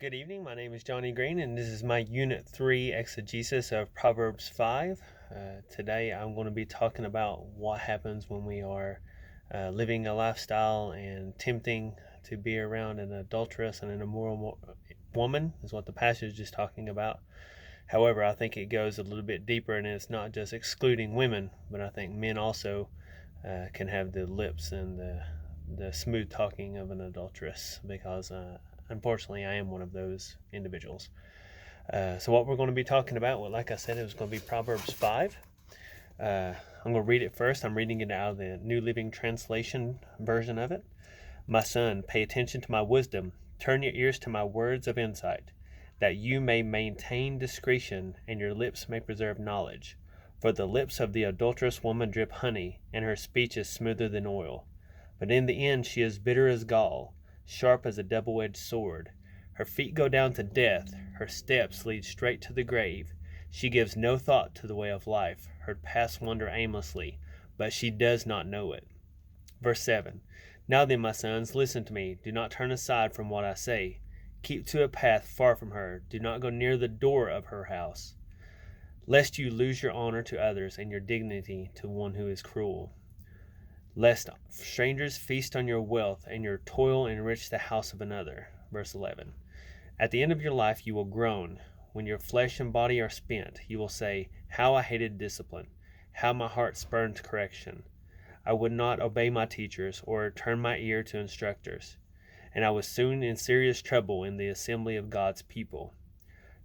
Good evening. My name is Johnny Green, and this is my Unit 3 exegesis of Proverbs 5. Today I'm going to be talking about what happens when we are living a lifestyle and tempting to be around an adulterous and an immoral woman, is what the passage is talking about. However, I think it goes a little bit deeper, and it's not just excluding women, but I think men also can have the lips and the smooth talking of an adulteress, because unfortunately I am one of those individuals. So what we're going to be talking about, well, like I said, it was going to be Proverbs 5. I'm going to read it first. I'm reading it out of the New Living Translation version of it. My son, pay attention to my wisdom. Turn your ears to my words of insight, that you may maintain discretion and your lips may preserve knowledge. For the lips of the adulterous woman drip honey, and her speech is smoother than oil. But in the end she is bitter as gall, sharp as a double-edged sword. Her feet go down to death, her steps lead straight to the grave. She gives no thought to the way of life, her paths wander aimlessly, but she does not know it. Verse 7. Now then, my sons, listen to me. Do not turn aside from what I say. Keep to a path far from her. Do not go near the door of her house, lest you lose your honor to others and your dignity to one who is cruel. Lest strangers feast on your wealth and your toil enrich the house of another. Verse 11. At the end of your life you will groan. When your flesh and body are spent, you will say, how I hated discipline, how my heart spurned correction. I would not obey my teachers or turn my ear to instructors, and I was soon in serious trouble in the assembly of God's people.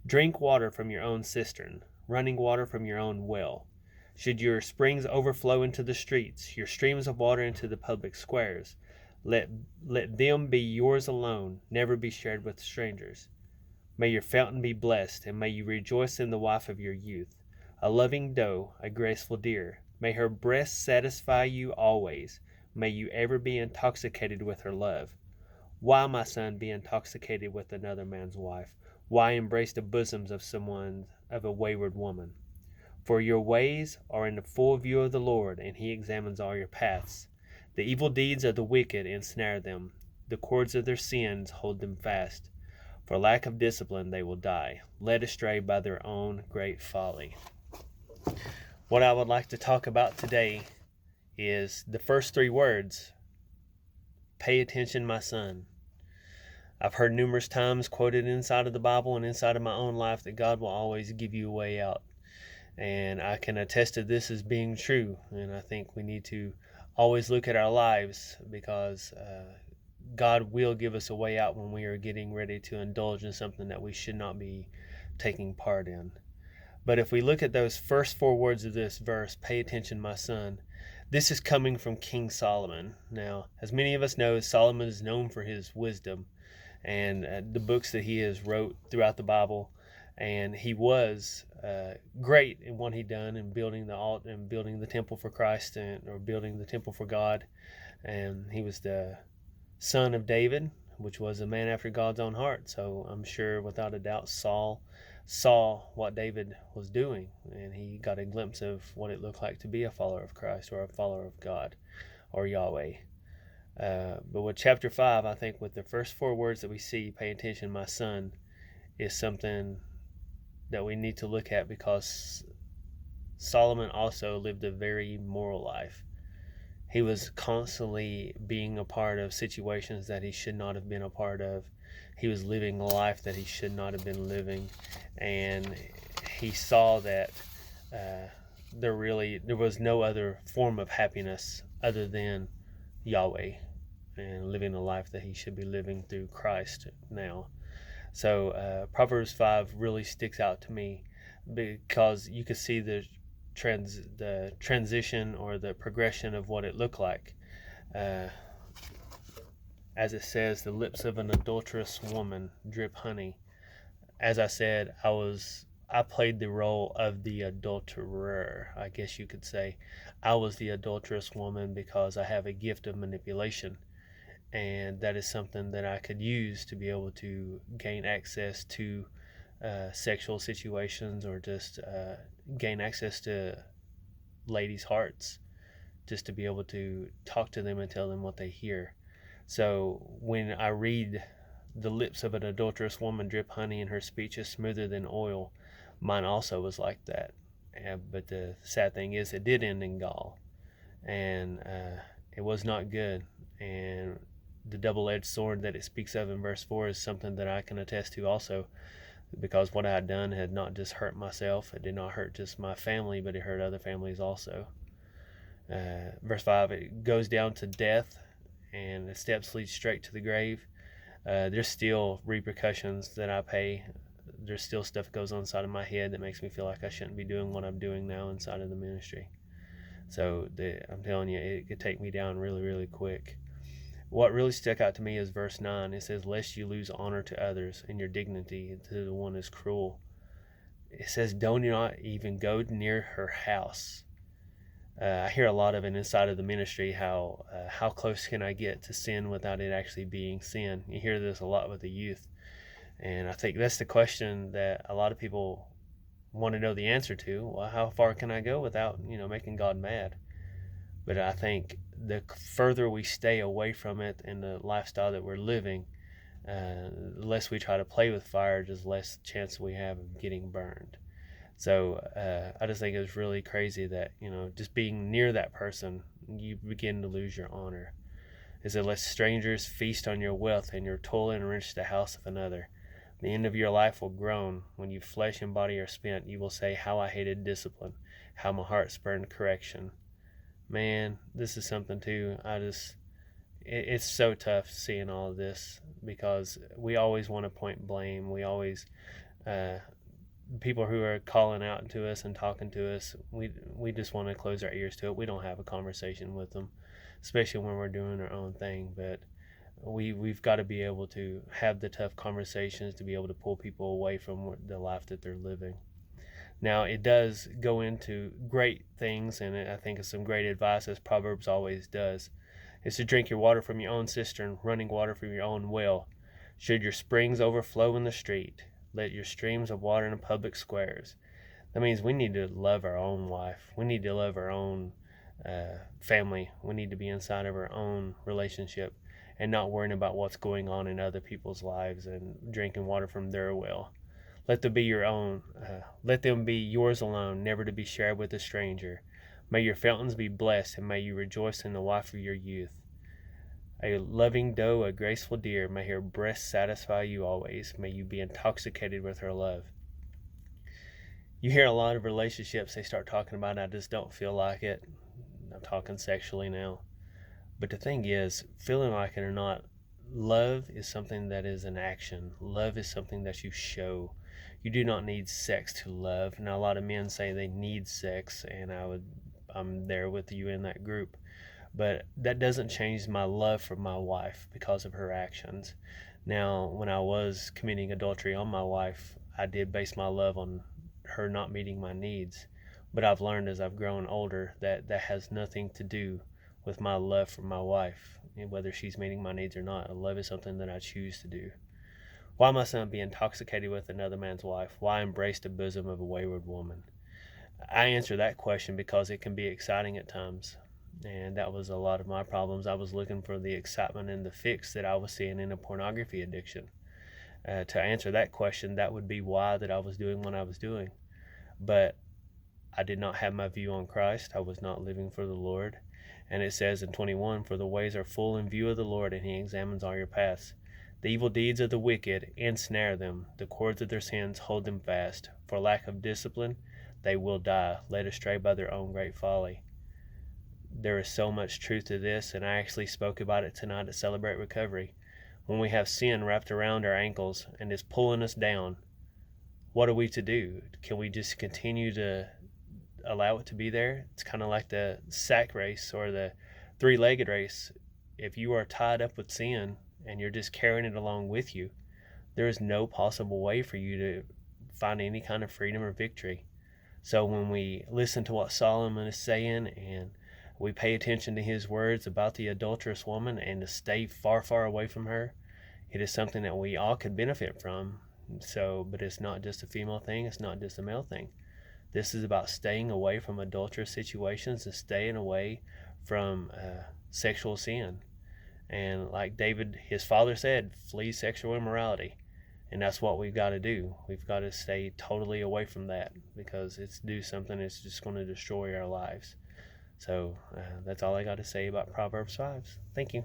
Drink water from your own cistern, running water from your own well. Should your springs overflow into the streets, your streams of water into the public squares, let them be yours alone, never be shared with strangers. May your fountain be blessed, and may you rejoice in the wife of your youth, a loving doe, a graceful deer. May her breast satisfy you always. May you ever be intoxicated with her love. Why, my son, be intoxicated with another man's wife? Why embrace the bosoms of a wayward woman? For your ways are in the full view of the Lord, and he examines all your paths. The evil deeds of the wicked ensnare them. The cords of their sins hold them fast. For lack of discipline they will die, led astray by their own great folly. What I would like to talk about today is the first three words. Pay attention, my son. I've heard numerous times quoted inside of the Bible and inside of my own life that God will always give you a way out. And I can attest to this as being true. And I think we need to always look at our lives, because God will give us a way out when we are getting ready to indulge in something that we should not be taking part in. But if we look at those first four words of this verse, pay attention, my son, this is coming from King Solomon. Now, as many of us know, Solomon is known for his wisdom and the books that he has wrote throughout the Bible. And he was great in what he done in building the altar and building the temple for Christ, or building the temple for God. And he was the son of David, which was a man after God's own heart. So I'm sure without a doubt Saul saw what David was doing, and he got a glimpse of what it looked like to be a follower of Christ, or a follower of God, or Yahweh. But with chapter 5, I think with the first four words that we see, pay attention, my son, is something that we need to look at, because Solomon also lived a very moral life. He was constantly being a part of situations that he should not have been a part of. He was living a life that he should not have been living, and he saw that there was no other form of happiness other than Yahweh, and living a life that he should be living through Christ now. So Proverbs 5 really sticks out to me, because you could see the transition or the progression of what it looked like. As it says, the lips of an adulterous woman drip honey. As I said, I played the role of the adulterer, I guess you could say. I was the adulterous woman because I have a gift of manipulation. And that is something that I could use to be able to gain access to sexual situations, or just gain access to ladies' hearts, just to be able to talk to them and tell them what they hear. So when I read the lips of an adulterous woman drip honey, and her speech is smoother than oil, mine also was like that. But the sad thing is, it did end in gall, and it was not good. And the double-edged sword that it speaks of in verse 4 is something that I can attest to also, because what I had done had not just hurt myself, it did not hurt just my family, but it hurt other families also. Verse 5, it goes down to death, and the steps lead straight to the grave. There's still repercussions that I pay. There's still stuff that goes on inside of my head that makes me feel like I shouldn't be doing what I'm doing now inside of the ministry. So I'm telling you, it could take me down really, really quick. What really stuck out to me is verse 9. It says, lest you lose honor to others and your dignity to the one is cruel. It says, do not even go near her house. I hear a lot of it inside of the ministry, how close can I get to sin without it actually being sin? You hear this a lot with the youth. And I think that's the question that a lot of people want to know the answer to. Well, how far can I go without, making God mad? But I think the further we stay away from it and the lifestyle that we're living, the less we try to play with fire, just less chance we have of getting burned. So I just think it was really crazy that, just being near that person, you begin to lose your honor. It said, let strangers feast on your wealth, and your toil enrich the house of another. The end of your life will groan. When your flesh and body are spent, you will say, how I hated discipline, how my heart spurned correction. Man, this is something too. It's so tough seeing all of this, because we always want to point blame. We always, people who are calling out to us and talking to us, we just want to close our ears to it. We don't have a conversation with them, especially when we're doing our own thing. But we've got to be able to have the tough conversations to be able to pull people away from the life that they're living. Now, it does go into great things, and I think it's some great advice, as Proverbs always does. It's to drink your water from your own cistern, running water from your own well. Should your springs overflow in the street, let your streams of water in the public squares. That means we need to love our own wife. We need to love our own family. We need to be inside of our own relationship and not worrying about what's going on in other people's lives and drinking water from their well. Let them be your own. Let them be yours alone, never to be shared with a stranger. May your fountains be blessed, and may you rejoice in the wife of your youth. A loving doe, a graceful deer, may her breast satisfy you always. May you be intoxicated with her love. You hear a lot of relationships, they start talking about, I just don't feel like it. I'm talking sexually now. But the thing is, feeling like it or not, love is something that is an action. Love is something that you show. You do not need sex to love. Now, a lot of men say they need sex, and I'm there with you in that group. But that doesn't change my love for my wife because of her actions. Now, when I was committing adultery on my wife, I did base my love on her not meeting my needs. But I've learned as I've grown older that that has nothing to do with my love for my wife, whether she's meeting my needs or not. Love is something that I choose to do. Why must I be intoxicated with another man's wife? Why embrace the bosom of a wayward woman? I answer that question because it can be exciting at times. And that was a lot of my problems. I was looking for the excitement and the fix that I was seeing in a pornography addiction. To answer that question, that would be why that I was doing what I was doing. But I did not have my view on Christ. I was not living for the Lord. And it says in 21, for the ways are full in view of the Lord, and he examines all your paths. The evil deeds of the wicked ensnare them. The cords of their sins hold them fast. For lack of discipline, they will die, led astray by their own great folly. There is so much truth to this, and I actually spoke about it tonight at Celebrate Recovery. When we have sin wrapped around our ankles and is pulling us down, what are we to do? Can we just continue to allow it to be there? It's kind of like the sack race or the three-legged race. If you are tied up with sin and you're just carrying it along with you, there is no possible way for you to find any kind of freedom or victory. So when we listen to what Solomon is saying and we pay attention to his words about the adulterous woman and to stay far, far away from her, it is something that we all could benefit from. But it's not just a female thing, it's not just a male thing. This is about staying away from adulterous situations and staying away from sexual sin. And like David, his father said, flee sexual immorality. And that's what we've got to do. We've got to stay totally away from that, because it's do something that's just going to destroy our lives. So that's all I got to say about Proverbs 5. Thank you.